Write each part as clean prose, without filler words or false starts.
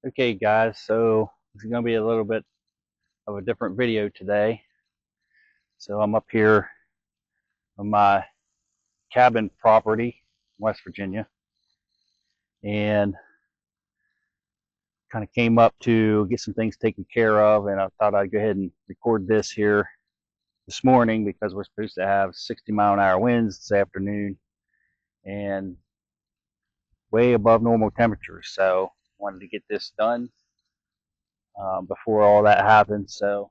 Okay guys, so this is going to be a little bit of a different video today. So I'm up here on my cabin property, West Virginia, and kind of came up to get some things taken care of, and I thought I'd go ahead and record this here this morning because we're supposed to have 60-mile-an-hour winds this afternoon and way above normal temperatures. So I wanted to get this done before all that happens. So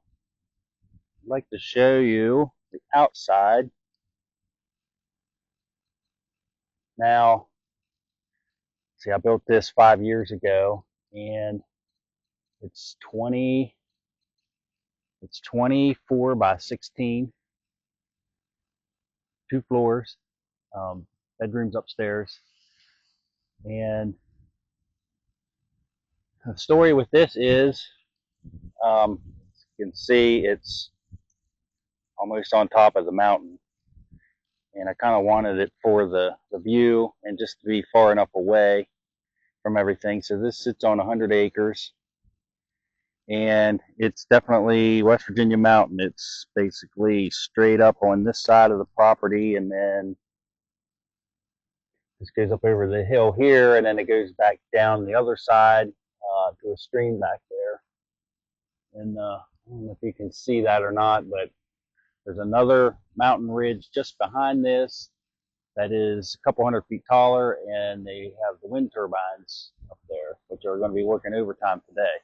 I'd like to show you the outside. Now, see, I built this 5 years ago, and it's 24 by 16, 2 floors, bedrooms upstairs. And the story with this is, you can see it's almost on top of the mountain, and I kind of wanted it for the view and just to be far enough away from everything. So this sits on 100 acres. And it's definitely West Virginia mountain. It's basically straight up on this side of the property, and then this goes up over the hill here, and then it goes back down the other side to a stream back there. And I don't know if you can see that or not, but there's another mountain ridge just behind this that is a couple 100 feet taller, and they have the wind turbines up there, which are going to be working overtime today.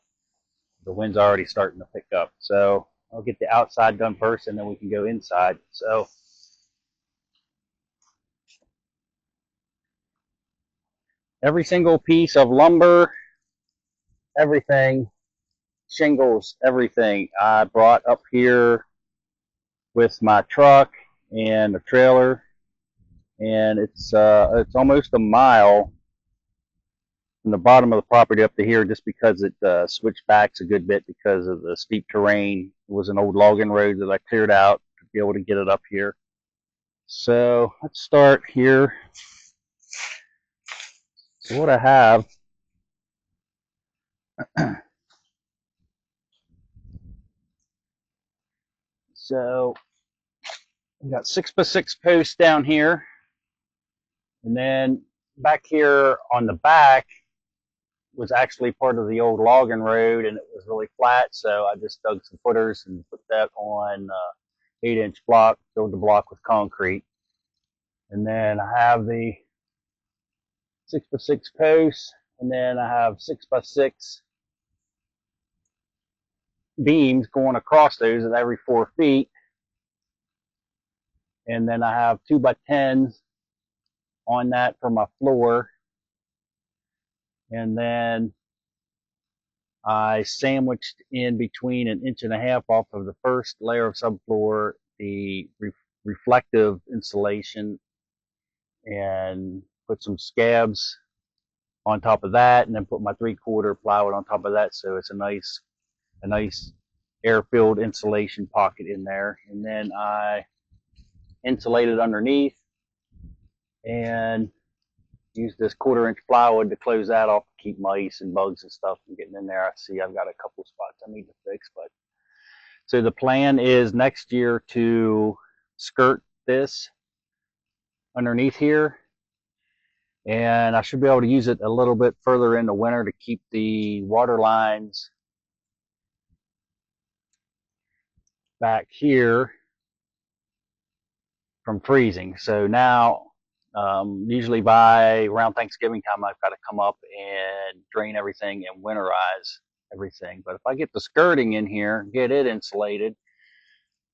The wind's already starting to pick up. So I'll get the outside done first, and then we can go inside. So every single piece of lumber, everything, shingles, everything I brought up here with my truck and a trailer, and it's almost a mile from the bottom of the property up to here, just because it switched backs a good bit because of the steep terrain. It was an old logging road that I cleared out to be able to get it up here. So let's start here. So what I have, so we got 6x6 posts down here, and then back here on the back was actually part of the old logging road, and it was really flat, so I just dug some footers and put that on 8-inch block, filled the block with concrete. And then I have the 6x6 posts, and then I have 6x6 beams going across those at every 4 feet. And then I have 2x10s on that for my floor. And then I sandwiched in between 1.5 inches off of the first layer of subfloor the reflective insulation, and put some scabs on top of that, and then put my 3/4 plywood on top of that, so it's a nice air-filled insulation pocket in there. And then I insulated underneath and use this 1/4 inch plywood to close that off to keep mice and bugs and stuff from getting in there. I see I've got a couple spots I need to fix, but so the plan is next year to skirt this underneath here, and I should be able to use it a little bit further in the winter to keep the water lines back here from freezing. So now usually by around Thanksgiving time, I've got to come up and drain everything and winterize everything. But if I get the skirting in here, get it insulated,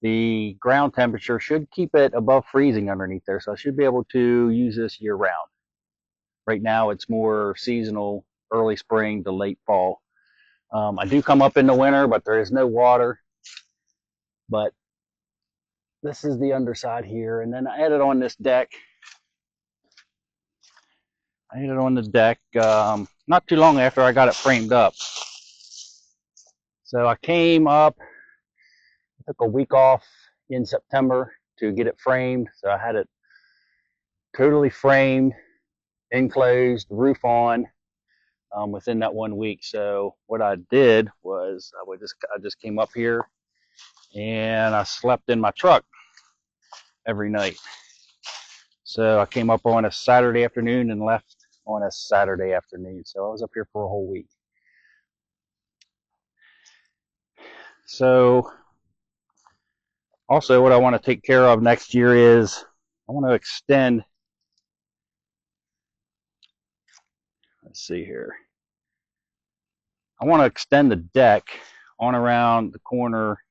the ground temperature should keep it above freezing underneath there. So I should be able to use this year round. Right now it's more seasonal, early spring to late fall. I do come up in the winter, but there is no water. But this is the underside here. And then I added on this deck. I hit it on the deck not too long after I got it framed up. So I came up, took a week off in September to get it framed. So I had it totally framed, enclosed, roof on. within that 1 week. So what I did was I just came up here and I slept in my truck every night. So I came up on a Saturday afternoon and left on a Saturday afternoon. So I was up here for a whole week. So also what I want to take care of next year is I want to extend, let's see here. I want to extend the deck on around the corner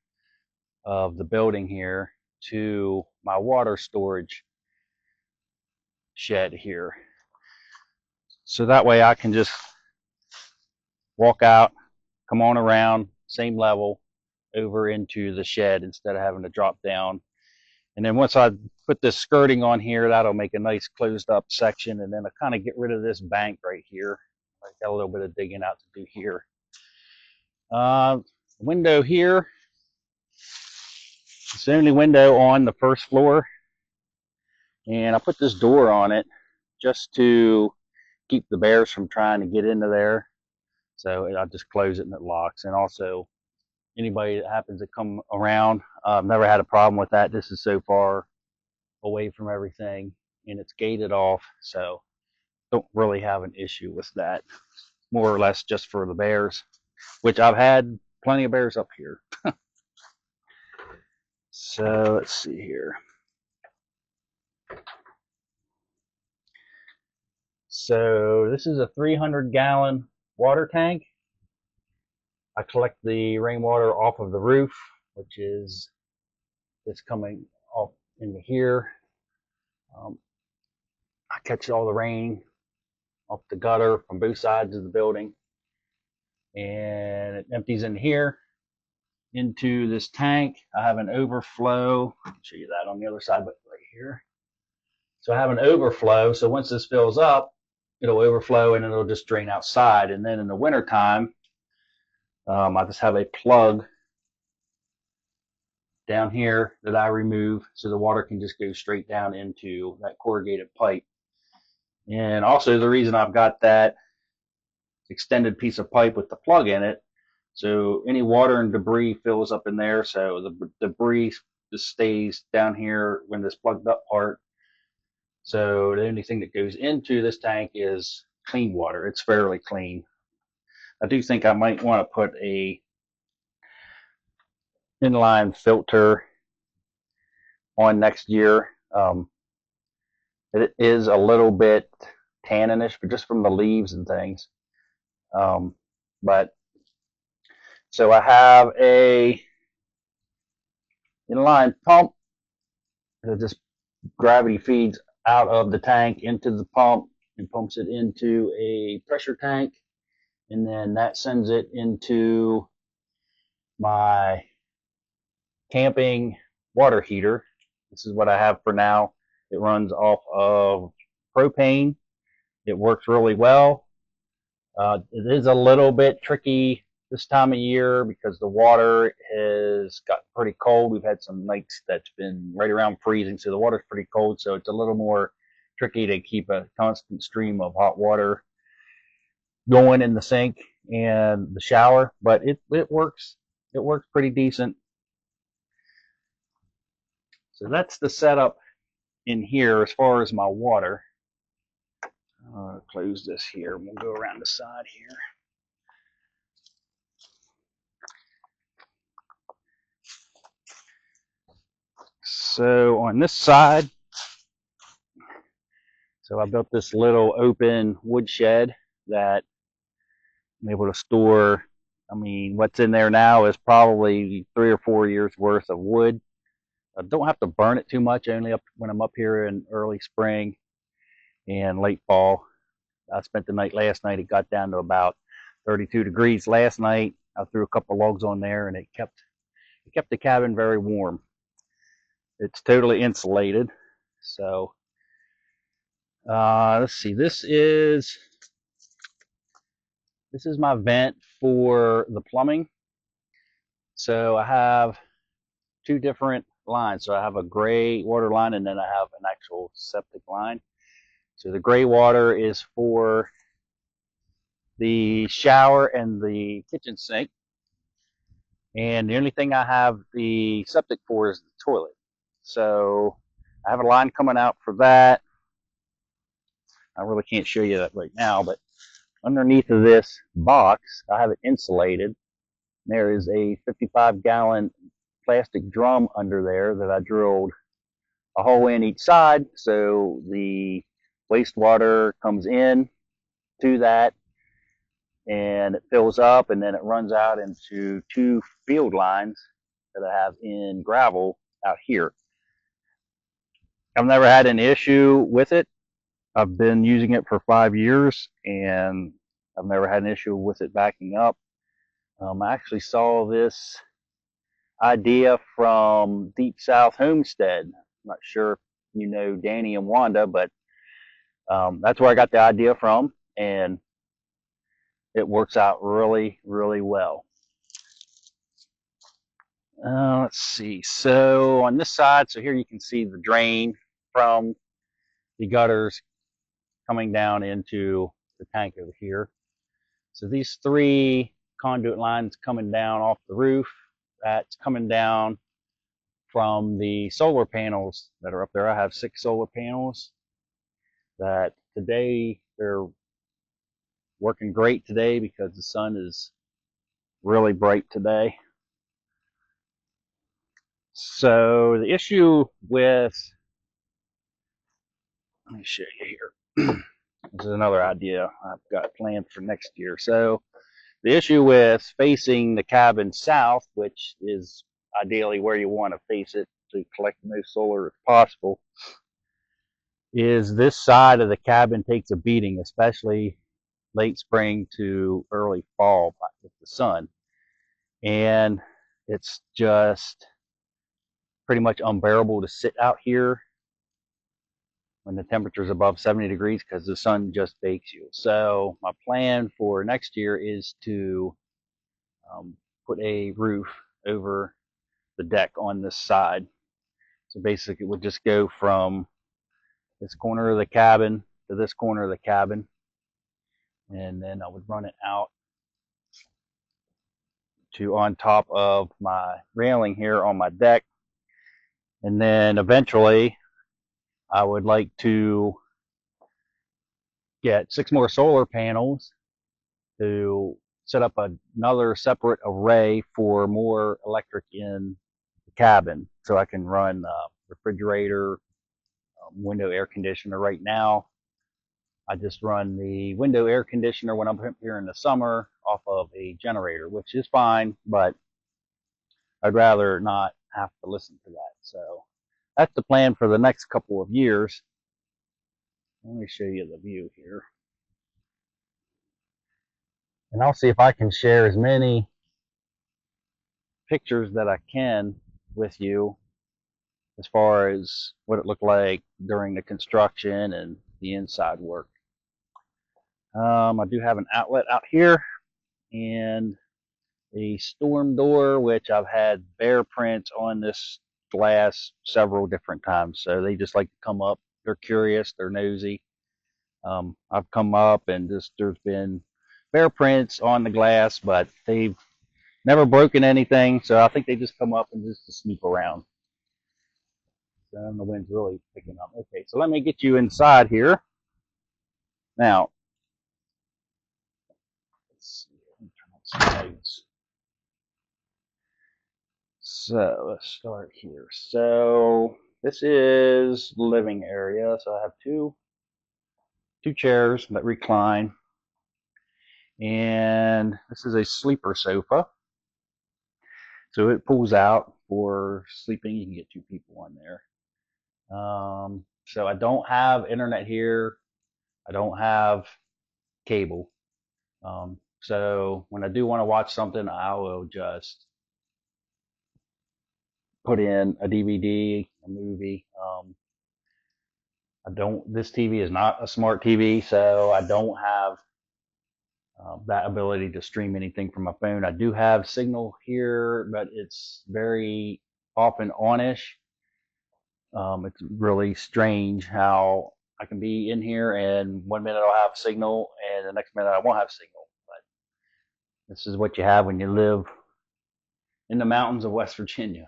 of the building here to my water storage shed here. So that way I can just walk out, come on around, same level, over into the shed instead of having to drop down. And then once I put this skirting on here, that'll make a nice closed up section. And then I kind of get rid of this bank right here. I got a little bit of digging out to do here. Window here. It's the only window on the first floor. And I put this door on it just to keep the bears from trying to get into there. So I just close it and it locks. And also, anybody that happens to come around, I've never had a problem with that. This is so far away from everything and it's gated off, so don't really have an issue with that. More or less just for the bears, which I've had plenty of bears up here. So let's see here. So this is a 300-gallon water tank. I collect the rainwater off of the roof, which is it's coming off into here. I catch all the rain off the gutter from both sides of the building, and it empties in here into this tank. I have an overflow. I'll show you that on the other side, but right here. So I have an overflow. So once this fills up, it'll overflow and it'll just drain outside. And then in the wintertime, I just have a plug down here that I remove so the water can just go straight down into that corrugated pipe. And also the reason I've got that extended piece of pipe with the plug in it, so any water and debris fills up in there, so the debris just stays down here when this plugged up part. So the only thing that goes into this tank is clean water. It's fairly clean. I do think I might want to put a inline filter on next year. It is a little bit tanninish, but just from the leaves and things. But so I have a inline pump that just gravity feeds out of the tank into the pump and pumps it into a pressure tank, and then that sends it into my camping water heater. This is what I have for now. It runs off of propane. It works really well. It is a little bit tricky this time of year because the water has gotten pretty cold. We've had some nights that's been right around freezing, so the water's pretty cold, so it's a little more tricky to keep a constant stream of hot water going in the sink and the shower, but it works. It works pretty decent. So that's the setup in here as far as my water. Close this here. We'll go around the side here. So on this side, so I built this little open wood shed that I'm able to store. I mean, what's in there now is probably 3 or 4 years worth of wood. I don't have to burn it too much, only up when I'm up here in early spring and late fall. I spent the night last night. It got down to about 32 degrees last night. I threw a couple logs on there and it kept the cabin very warm. It's totally insulated. So let's see. This is my vent for the plumbing. So I have 2 different lines. So I have a gray water line and then I have an actual septic line. So the gray water is for the shower and the kitchen sink. And the only thing I have the septic for is the toilet. So I have a line coming out for that. I really can't show you that right now, but underneath of this box, I have it insulated. There is a 55-gallon plastic drum under there that I drilled a hole in each side, so the wastewater comes in to that and it fills up, and then it runs out into 2 field lines that I have in gravel out here. I've never had an issue with it. I've been using it for 5 years and I've never had an issue with it backing up. I actually saw this idea from Deep South Homestead. I'm not sure if you know Danny and Wanda, but that's where I got the idea from, and it works out really, really well. Let's see. So on this side, so here you can see the drain from the gutters coming down into the tank over here. So these 3 conduit lines coming down off the roof, that's coming down from the solar panels that are up there. I have 6 solar panels that today they're working great today because the sun is really bright today. So the issue with, let me show you here. This is another idea I've got planned for next year. So the issue with facing the cabin south, which is ideally where you want to face it to collect the most solar as possible, is this side of the cabin takes a beating, especially late spring to early fall with the sun. And it's just pretty much unbearable to sit out here when the temperature is above 70 degrees because the sun just bakes you. So my plan for next year is to put a roof over the deck on this side. So basically it would just go from this corner of the cabin to this corner of the cabin, and then I would run it out to on top of my railing here on my deck. And then eventually I would like to get 6 more solar panels to set up another separate array for more electric in the cabin, so I can run refrigerator, window air conditioner. Right now I just run the window air conditioner when I'm here in the summer off of a generator, which is fine, but I'd rather not have to listen to that. So that's the plan for the next couple of years. Let me show you the view here. And I'll see if I can share as many pictures that I can with you as far as what it looked like during the construction and the inside work. I do have an outlet out here and a storm door, which I've had bear prints on this glass several different times. So they just like to come up. They're curious. They're nosy. I've come up and just there's been bear prints on the glass, but they've never broken anything. So I think they just come up and just to snoop around. So the wind's really picking up. Okay, so let me get you inside here. Now, let's see. Let me turn on some lights. So let's start here. So this is the living area. So I have two chairs that recline, and this is a sleeper sofa. So it pulls out for sleeping. You can get 2 people on there. So I don't have internet here. I don't have cable. So when I do want to watch something, I will just put in a DVD, a movie. This TV is not a smart TV, so I don't have that ability to stream anything from my phone. I do have signal here, but it's very off and on-ish. It's really strange how I can be in here and one minute I'll have signal and the next minute I won't have signal. This is what you have when you live in the mountains of West Virginia.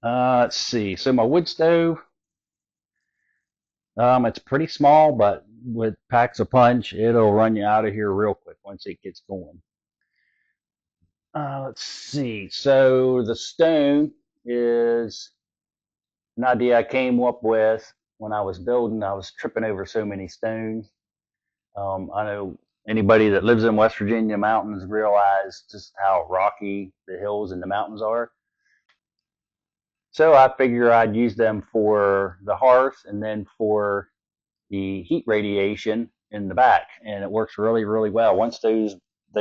Let's see. So my wood stove, it's pretty small, but with packs a punch, it'll run you out of here real quick once it gets going. Let's see. So the stone is an idea I came up with when I was building. I was tripping over so many stones. I know anybody that lives in West Virginia mountains realize just how rocky the hills and the mountains are. So I figure I'd use them for the hearth and then for the heat radiation in the back, and it works really, really well. Once those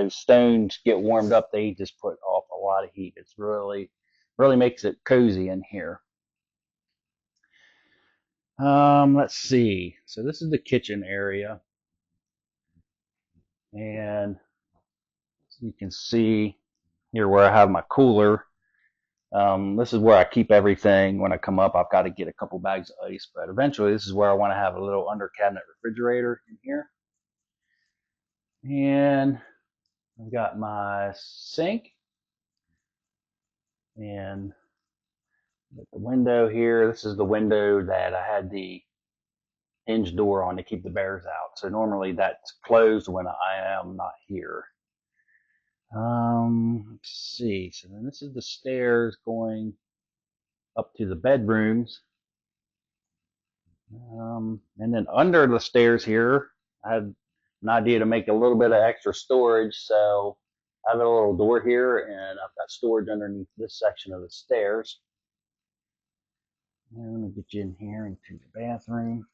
stones get warmed up, they just put off a lot of heat. It's really makes it cozy in here. Let's see. So this is the kitchen area, and you can see here where I have my cooler. This is where I keep everything. When I come up, I've got to get a couple bags of ice, but eventually this is where I want to have a little under cabinet refrigerator in here. And I've got my sink and the window here. This is the window that I had the hinge door on to keep the bears out. So normally that's closed when I am not here. Let's see. So then this is the stairs going up to the bedrooms. And then under the stairs here, I had an idea to make a little bit of extra storage. So I have a little door here, and I've got storage underneath this section of the stairs. And let me get you in here into the bathroom.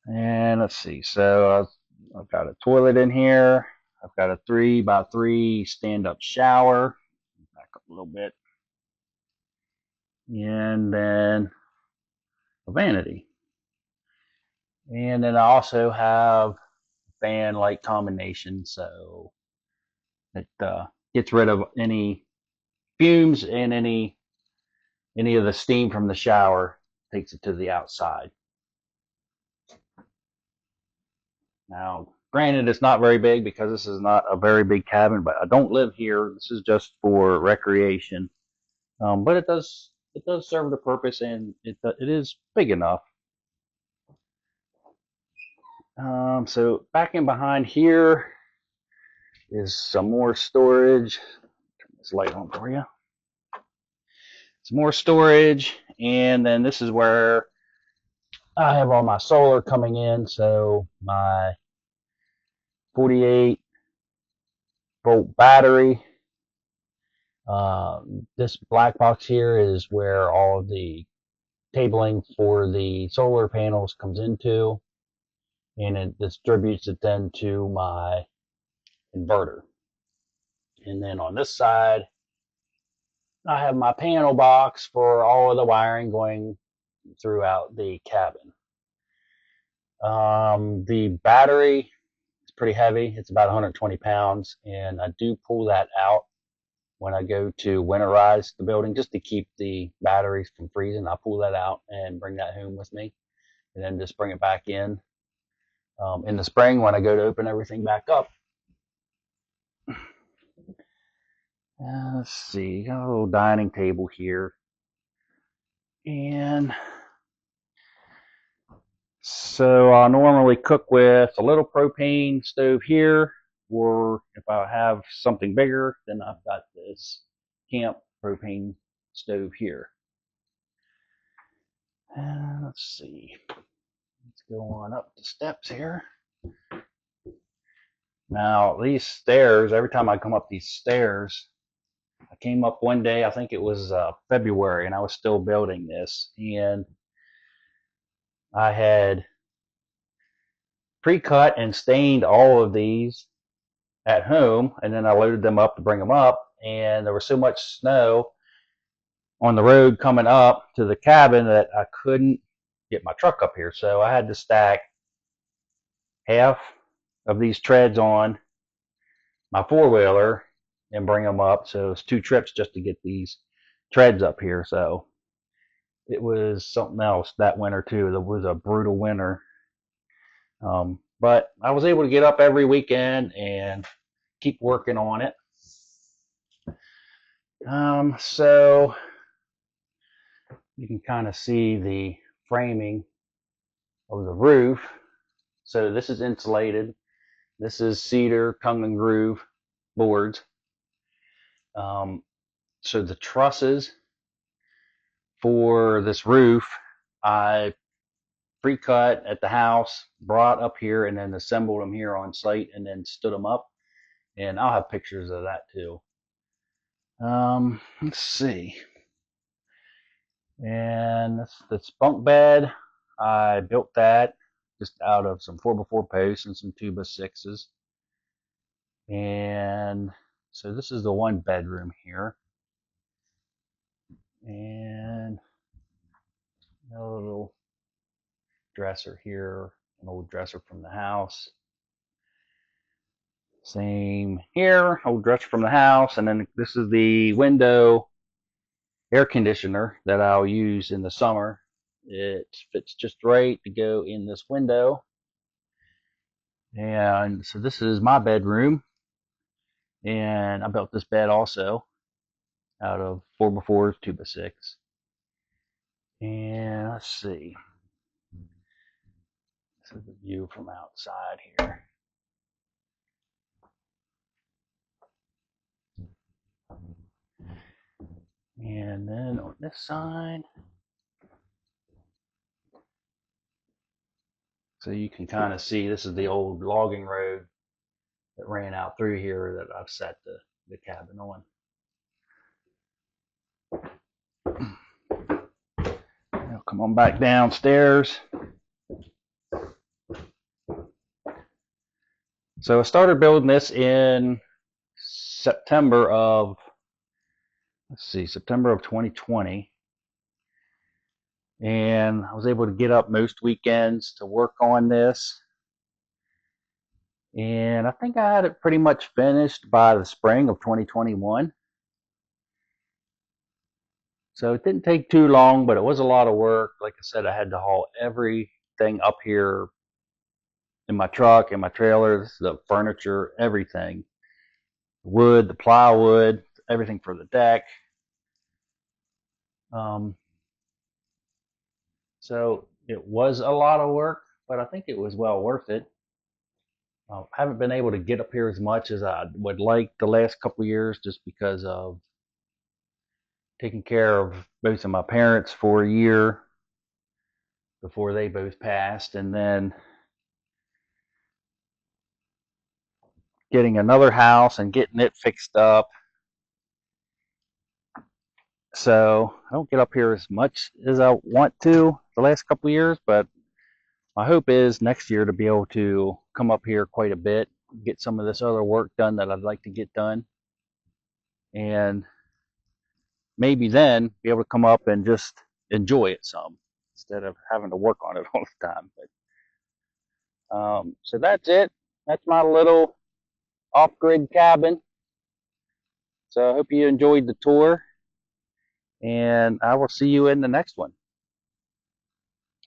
And let's see. So I've got a toilet in here. I've got a 3x3 stand-up shower. Back up a little bit. And then a vanity. And then I also have fan light combination, so it gets rid of any fumes and any of the steam from the shower, takes it to the outside. Now, granted, it's not very big because this is not a very big cabin, but I don't live here. This is just for recreation. But it does serve the purpose, and it is big enough. So back in behind here is some more storage. Turn this light on for you. Some more storage, and then this is where I have all my solar coming in. So my 48 volt battery. This black box here is where all of the cabling for the solar panels comes into, and it distributes it then to my inverter. And then on this side, I have my panel box for all of the wiring going throughout the cabin. The battery is pretty heavy. It's about 120 pounds, and I do pull that out when I go to winterize the building just to keep the batteries from freezing. I pull that out and bring that home with me, and then just bring it back in the spring when I go to open everything back up. Let's see, got a little dining table here, and so I normally cook with a little propane stove here, or if I have something bigger, then I've got this camp propane stove here. And let's see, let's go on up the steps here. Now these stairs, every time I come up these stairs, I came up one day, I think it was February, and I was still building this, and I had pre-cut and stained all of these at home, and then I loaded them up to bring them up, and there was so much snow on the road coming up to the cabin that I couldn't get my truck up here, so I had to stack half of these treads on my four-wheeler and bring them up. So it's 2 trips just to get these treads up here. So it was something else that winter too. It was a brutal winter. But I was able to get up every weekend and keep working on it. So you can kind of see the framing of the roof. So this is insulated. This is cedar tongue and groove boards. So the trusses for this roof, I pre-cut at the house, brought up here, and then assembled them here on site, and then stood them up. And I'll have pictures of that too. Let's see. And this bunk bed, I built that just out of some 4x4 posts and some 2x6s. And so this is the one bedroom here. And a little dresser here, an old dresser from the house. Same here, old dresser from the house. And then this is the window air conditioner that I'll use in the summer. It fits just right to go in this window. And so this is my bedroom. And I built this bed also out of 4x4s, 2x6. And let's see. This is the view from outside here. And then on this side, so you can kind of see this is the old logging road that ran out through here that I've set the cabin on. Now come on back downstairs. So I started building this in September of 2020. And I was able to get up most weekends to work on this. And I think I had it pretty much finished by the spring of 2021. So it didn't take too long, but it was a lot of work. Like I said, I had to haul everything up here in my truck, in my trailers, the furniture, everything. Wood, the plywood, everything for the deck. So it was a lot of work, but I think it was well worth it. I haven't been able to get up here as much as I would like the last couple of years just because of taking care of both of my parents for a year before they both passed, and then getting another house and getting it fixed up. So I don't get up here as much as I want to the last couple of years, but my hope is next year to be able to come up here quite a bit, get some of this other work done that I'd like to get done, and maybe then be able to come up and just enjoy it some instead of having to work on it all the time. But so that's it. That's my little off-grid cabin. So I hope you enjoyed the tour, and I will see you in the next one.